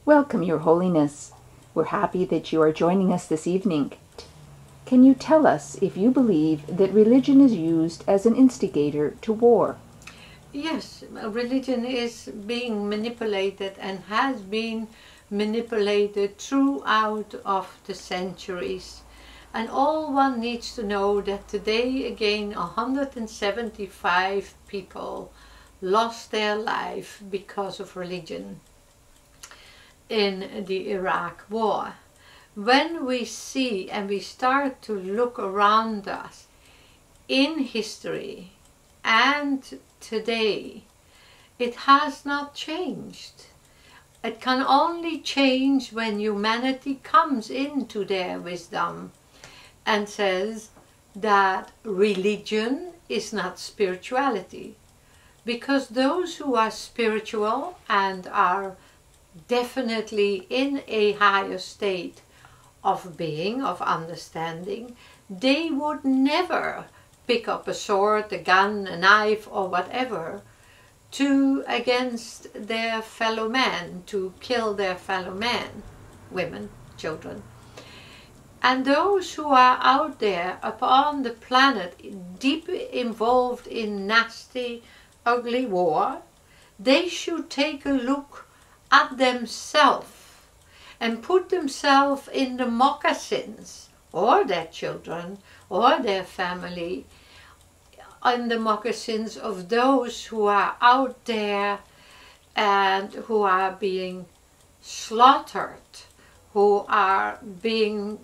Welcome, Your Holiness. We're happy that you are joining us this evening. Can you tell us if you believe that religion is used as an instigator to war? Yes, religion is being manipulated and has been manipulated throughout of the centuries. And all one needs to know that today again 175 people lost their life because of religion in the Iraq War. When we see and we start to look around us in history and today, it has not changed. It can only change when humanity comes into their wisdom and says that religion is not spirituality. Because those who are spiritual and are definitely in a higher state of being, of understanding, they would never pick up a sword, a gun, a knife or whatever against their fellow man, to kill their fellow man, women, children. And those who are out there upon the planet, deep involved in nasty, ugly war, they should take a look at themselves and put themselves in the moccasins, or their children, or their family, in the moccasins of those who are out there and who are being slaughtered, who are being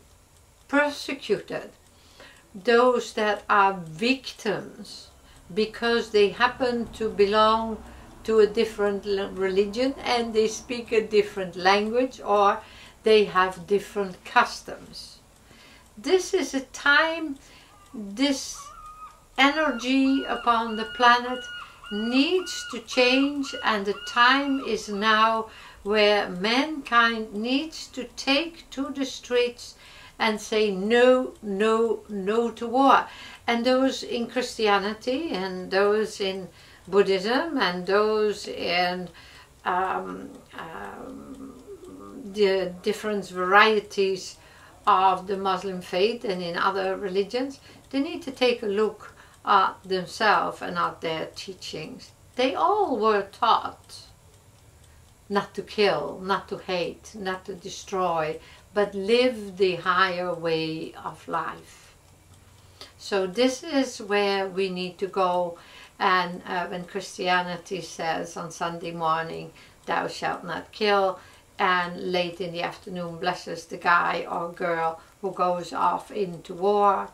persecuted, those that are victims because they happen to belong to a different religion and they speak a different language or they have different customs. This is a time, this energy upon the planet needs to change, and the time is now where mankind needs to take to the streets and say no, no, no to war. And those in Christianity and those in Buddhism and those in the different varieties of the Muslim faith and in other religions, they need to take a look at themselves and at their teachings. They all were taught not to kill, not to hate, not to destroy, but live the higher way of life. So this is where we need to go. And when Christianity says on Sunday morning, thou shalt not kill, and late in the afternoon blesses the guy or girl who goes off into war,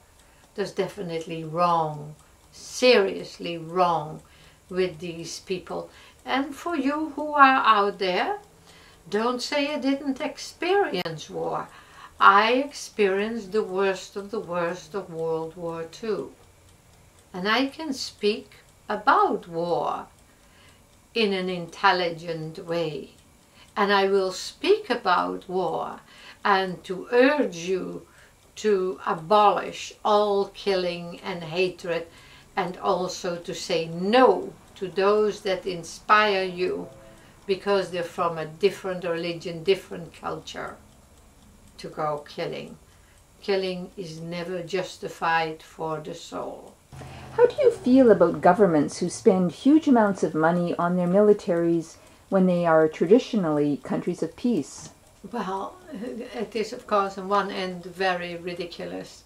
that's definitely wrong, seriously wrong with these people. And for you who are out there, don't say I didn't experience war. I experienced the worst of World War II. And I can speak about war in an intelligent way. And I will speak about war and to urge you to abolish all killing and hatred, and also to say no to those that inspire you because they're from a different religion, different culture, to go killing. Killing is never justified for the soul. How do you feel about governments who spend huge amounts of money on their militaries when they are traditionally countries of peace? Well, it is of course on one end very ridiculous.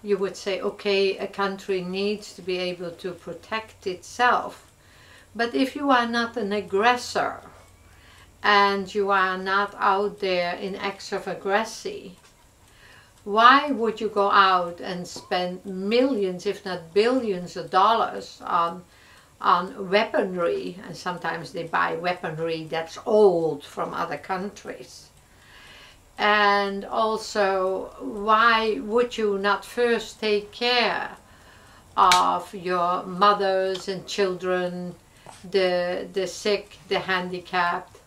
You would say, okay, a country needs to be able to protect itself, but if you are not an aggressor and you are not out there in acts of aggression, why would you go out and spend millions, if not billions of dollars on weaponry? And sometimes they buy weaponry that's old from other countries. And also, why would you not first take care of your mothers and children, the sick, the handicapped,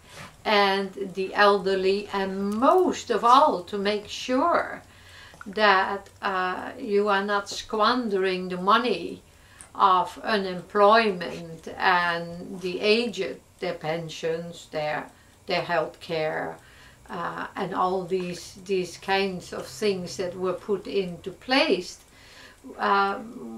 and the elderly, and most of all to make sure that you are not squandering the money of unemployment and the aged, their pensions, their their health care, and all these kinds of things that were put into place,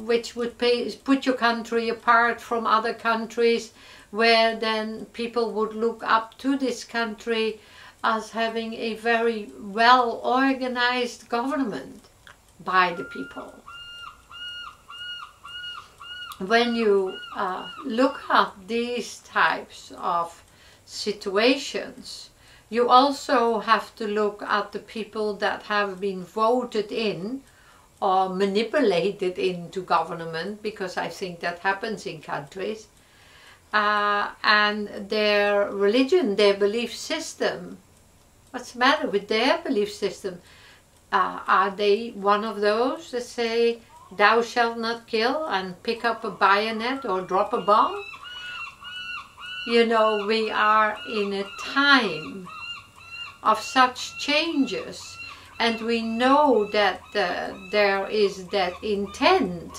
which would put your country apart from other countries, where then people would look up to this country as having a very well organized government by the people. When you look at these types of situations, you also have to look at the people that have been voted in or manipulated into government, because I think that happens in countries, and their religion, their belief system. What's the matter with their belief system? Are they one of those that say, "Thou shalt not kill," and pick up a bayonet or drop a bomb? You know, we are in a time of such changes, and we know that there is that intent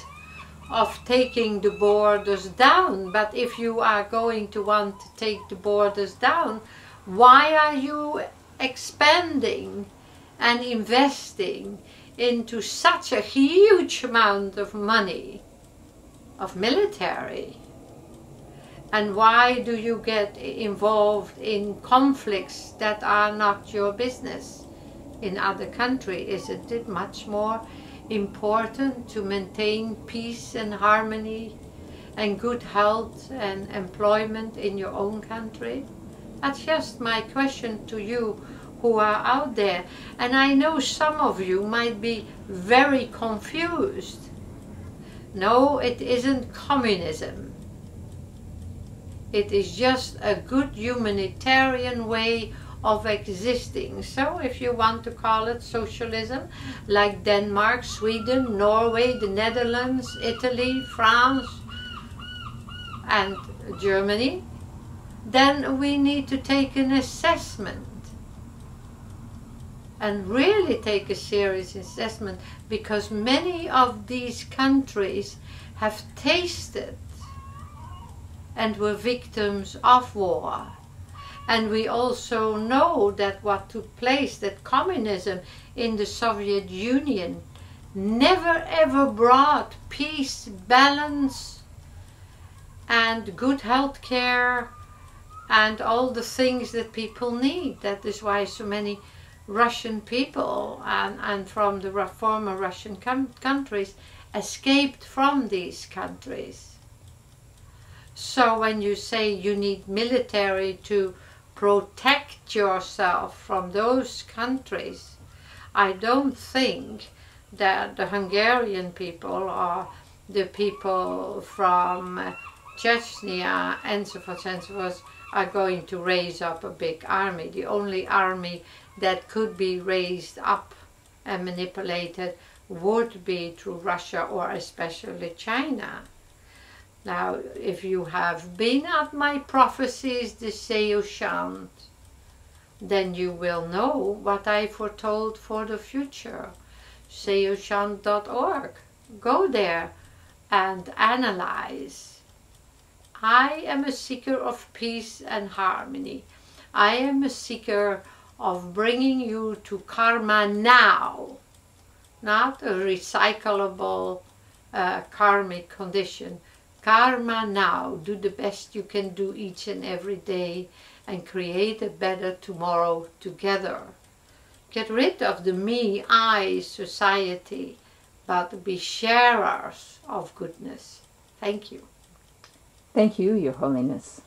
of taking the borders down. But if you are going to want to take the borders down, why are you expanding and investing into such a huge amount of money, of military? And why do you get involved in conflicts that are not your business in other countries? Isn't it much more important to maintain peace and harmony and good health and employment in your own country? That's just my question to you who are out there. And I know some of you might be very confused. No, it isn't communism. It is just a good humanitarian way of existing. So if you want to call it socialism, like Denmark, Sweden, Norway, the Netherlands, Italy, France, and Germany, then we need to take an assessment and really take a serious assessment, because many of these countries have tasted and were victims of war. And we also know that what took place, that communism in the Soviet Union never ever brought peace, balance, and good health care, and all the things that people need. That is why so many Russian people and from the former Russian countries escaped from these countries. So when you say you need military to protect yourself from those countries, I don't think that the Hungarian people or the people from Chechnya and so forth are going to raise up a big army. The only army that could be raised up and manipulated would be through Russia or especially China. Now, if you have been at my prophecies, the Saoshyant, then you will know what I foretold for the future. Saoshyant.org. Go there and analyze. I am a seeker of peace and harmony. I am a seeker of bringing you to karma now, not a recyclable karmic condition. Karma now. Do the best you can do each and every day and create a better tomorrow together. Get rid of the me, I society, but be sharers of goodness. Thank you. Thank you, Your Holiness.